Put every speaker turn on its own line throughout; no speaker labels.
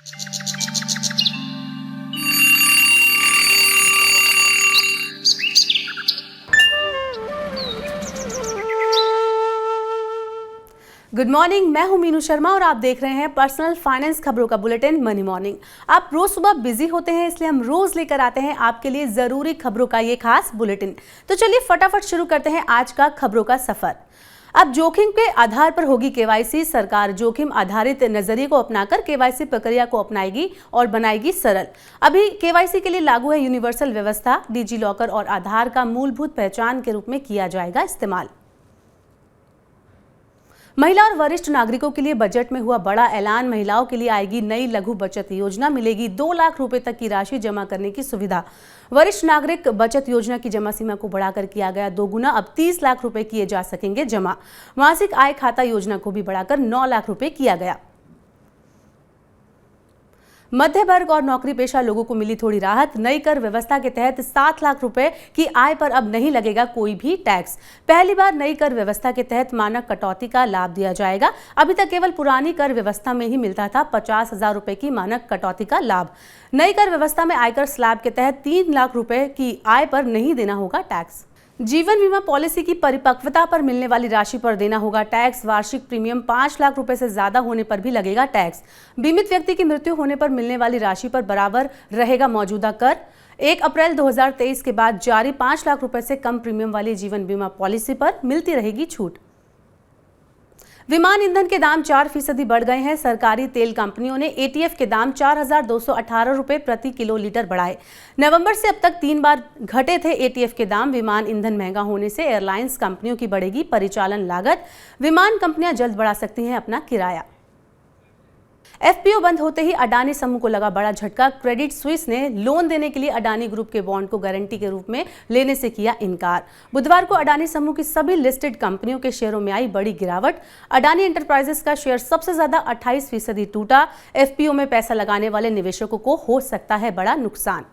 Good morning, मैं हूं मीनू शर्मा और आप देख रहे हैं पर्सनल फाइनेंस खबरों का बुलेटिन मनी मॉर्निंग। आप रोज सुबह बिजी होते हैं, इसलिए हम रोज लेकर आते हैं आपके लिए जरूरी खबरों का ये खास बुलेटिन। तो चलिए फटाफट शुरू करते हैं आज का खबरों का सफर। अब जोखिम के आधार पर होगी केवाईसी। सरकार जोखिम आधारित नजरिए को अपनाकर केवाईसी प्रक्रिया को अपनाएगी और बनाएगी सरल। अभी केवाईसी के लिए लागू है यूनिवर्सल व्यवस्था। डिजी लॉकर और आधार का मूलभूत पहचान के रूप में किया जाएगा इस्तेमाल। महिला और वरिष्ठ नागरिकों के लिए बजट में हुआ बड़ा ऐलान। महिलाओं के लिए आएगी नई लघु बचत योजना, मिलेगी 2 लाख रुपए तक की राशि जमा करने की सुविधा। वरिष्ठ नागरिक बचत योजना की जमा सीमा को बढ़ाकर किया गया 2 गुना, अब 30 लाख रुपए किए जा सकेंगे जमा। मासिक आय खाता योजना को भी बढ़ाकर 9 लाख रुपए किया गया। मध्य वर्ग और नौकरी पेशा लोगों को मिली थोड़ी राहत। नई कर व्यवस्था के तहत 7 लाख रुपए की आय पर अब नहीं लगेगा कोई भी टैक्स। पहली बार नई कर व्यवस्था के तहत मानक कटौती का लाभ दिया जाएगा। अभी तक केवल पुरानी कर व्यवस्था में ही मिलता था 50,000 रुपए की मानक कटौती का लाभ। नई कर व्यवस्था में आयकर स्लैब के तहत 3 लाख रुपए की आय पर नहीं देना होगा टैक्स। जीवन बीमा पॉलिसी की परिपक्वता पर मिलने वाली राशि पर देना होगा टैक्स। वार्षिक प्रीमियम 5 लाख रुपए से ज्यादा होने पर भी लगेगा टैक्स। बीमित व्यक्ति की मृत्यु होने पर मिलने वाली राशि पर बराबर रहेगा मौजूदा कर। 1 अप्रैल 2023 के बाद जारी 5 लाख रुपए से कम प्रीमियम वाली जीवन बीमा पॉलिसी पर मिलती रहेगी छूट। विमान ईंधन के दाम 4% बढ़ गए हैं। सरकारी तेल कंपनियों ने एटीएफ के दाम 4,218 रुपए प्रति किलो लीटर बढ़ाए। नवंबर से अब तक 3 बार घटे थे एटीएफ के दाम। विमान ईंधन महंगा होने से एयरलाइंस कंपनियों की बढ़ेगी परिचालन लागत। विमान कंपनियां जल्द बढ़ा सकती हैं अपना किराया। एफपीओ बंद होते ही अडानी समूह को लगा बड़ा झटका। क्रेडिट स्विस ने लोन देने के लिए अडानी ग्रुप के बॉन्ड को गारंटी के रूप में लेने से किया इनकार। बुधवार को अडानी समूह की सभी लिस्टेड कंपनियों के शेयरों में आई बड़ी गिरावट। अडानी एंटरप्राइजेस का शेयर सबसे ज्यादा 28% टूटा। एफपीओ में पैसा लगाने वाले निवेशकों को हो सकता है बड़ा नुकसान।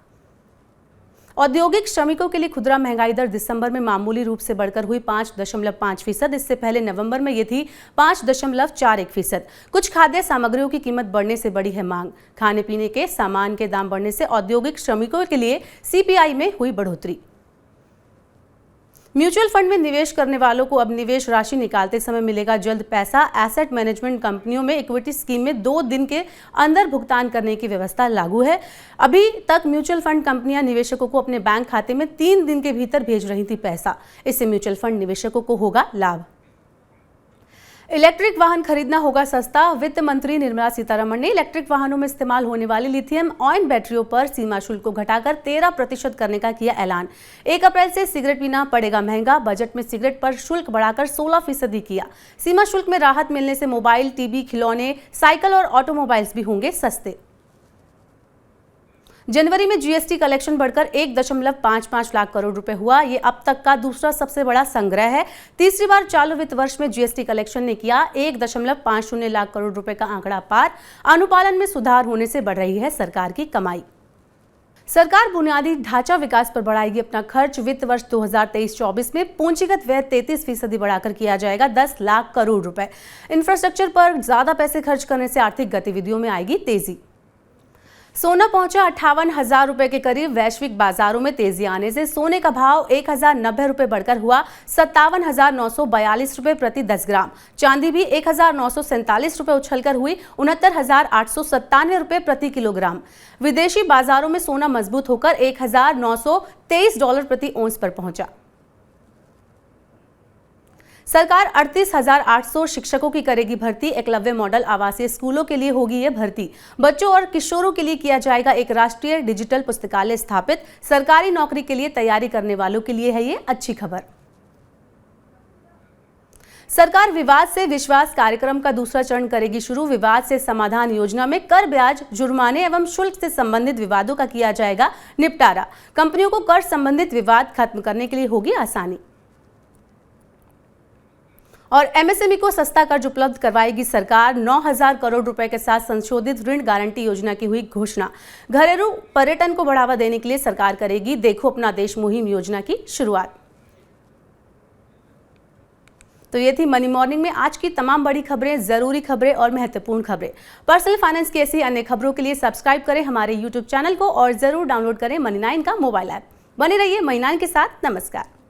औद्योगिक श्रमिकों के लिए खुदरा महंगाई दर दिसंबर में मामूली रूप से बढ़कर हुई 5.5%। इससे पहले नवंबर में ये थी 5.41%। कुछ खाद्य सामग्रियों की कीमत बढ़ने से बढ़ी है मांग। खाने पीने के सामान के दाम बढ़ने से औद्योगिक श्रमिकों के लिए सीपीआई में हुई बढ़ोतरी। म्यूचुअल फंड में निवेश करने वालों को अब निवेश राशि निकालते समय मिलेगा जल्द पैसा। एसेट मैनेजमेंट कंपनियों में इक्विटी स्कीम में 2 दिन के अंदर भुगतान करने की व्यवस्था लागू है। अभी तक म्यूचुअल फंड कंपनियां निवेशकों को अपने बैंक खाते में 3 दिन के भीतर भेज रही थी पैसा। इससे म्यूचुअल फंड निवेशकों को होगा लाभ। इलेक्ट्रिक वाहन खरीदना होगा सस्ता। वित्त मंत्री निर्मला सीतारमण ने इलेक्ट्रिक वाहनों में इस्तेमाल होने वाली लिथियम आयन बैटरियों पर सीमा शुल्क को घटाकर 13% करने का किया ऐलान। 1 अप्रैल से सिगरेट पीना पड़ेगा महंगा। बजट में सिगरेट पर शुल्क बढ़ाकर 16% किया। सीमा शुल्क में राहत मिलने से मोबाइल, टीवी, खिलौने, साइकिल और ऑटोमोबाइल्स भी होंगे सस्ते। जनवरी में जीएसटी कलेक्शन बढ़कर 1.55 लाख करोड़ रुपए हुआ। ये अब तक का दूसरा सबसे बड़ा संग्रह है। तीसरी बार चालू वित्त वर्ष में जीएसटी कलेक्शन ने किया 1.50 लाख करोड़ रुपए का आंकड़ा पार। अनुपालन में सुधार होने से बढ़ रही है सरकार की कमाई। सरकार बुनियादी ढांचा विकास पर बढ़ाएगी अपना खर्च। वित्त वर्ष 2023-24 में पूंजीगत व्यय 33% बढ़ाकर किया जाएगा 10 लाख करोड़ रुपए। इंफ्रास्ट्रक्चर पर ज्यादा पैसे खर्च करने से आर्थिक गतिविधियों में आएगी तेजी। सोना पहुंचा 58,000 रुपए के करीब। वैश्विक बाजारों में तेजी आने से सोने का भाव 1,090 रुपए बढ़कर हुआ 57,942 रुपए प्रति 10 ग्राम। चांदी भी 1,947 रुपए उछलकर हुई 69,897 रुपए प्रति किलोग्राम। विदेशी बाजारों में सोना मजबूत होकर $1,923 प्रति औंस पर पहुंचा। सरकार 38,800 शिक्षकों की करेगी भर्ती। एकलव्य मॉडल आवासीय स्कूलों के लिए होगी ये भर्ती। बच्चों और किशोरों के लिए किया जाएगा एक राष्ट्रीय डिजिटल पुस्तकालय स्थापित। सरकारी नौकरी के लिए तैयारी करने वालों के लिए है ये अच्छी खबर। सरकार विवाद से विश्वास कार्यक्रम का दूसरा चरण करेगी शुरू। विवाद से समाधान योजना में कर, ब्याज, जुर्माने एवं शुल्क से संबंधित विवादों का किया जाएगा निपटारा। कंपनियों को कर संबंधित विवाद खत्म करने के लिए होगी आसानी। और एमएसएमई को सस्ता कर्ज उपलब्ध करवाएगी सरकार। 9,000 करोड़ रुपए के साथ संशोधित ऋण गारंटी योजना की हुई घोषणा। घरेलू पर्यटन को बढ़ावा देने के लिए सरकार करेगी देखो अपना देश मुहिम योजना की शुरुआत। तो ये थी मनी मॉर्निंग में आज की तमाम बड़ी खबरें, जरूरी खबरें और महत्वपूर्ण खबरें। पर्सनल फाइनेंस की ऐसी अन्य खबरों के लिए सब्सक्राइब करें हमारे YouTube चैनल को और जरूर डाउनलोड करें मनी9 का मोबाइल ऐप। बने रहिए मनी9 के साथ। नमस्कार।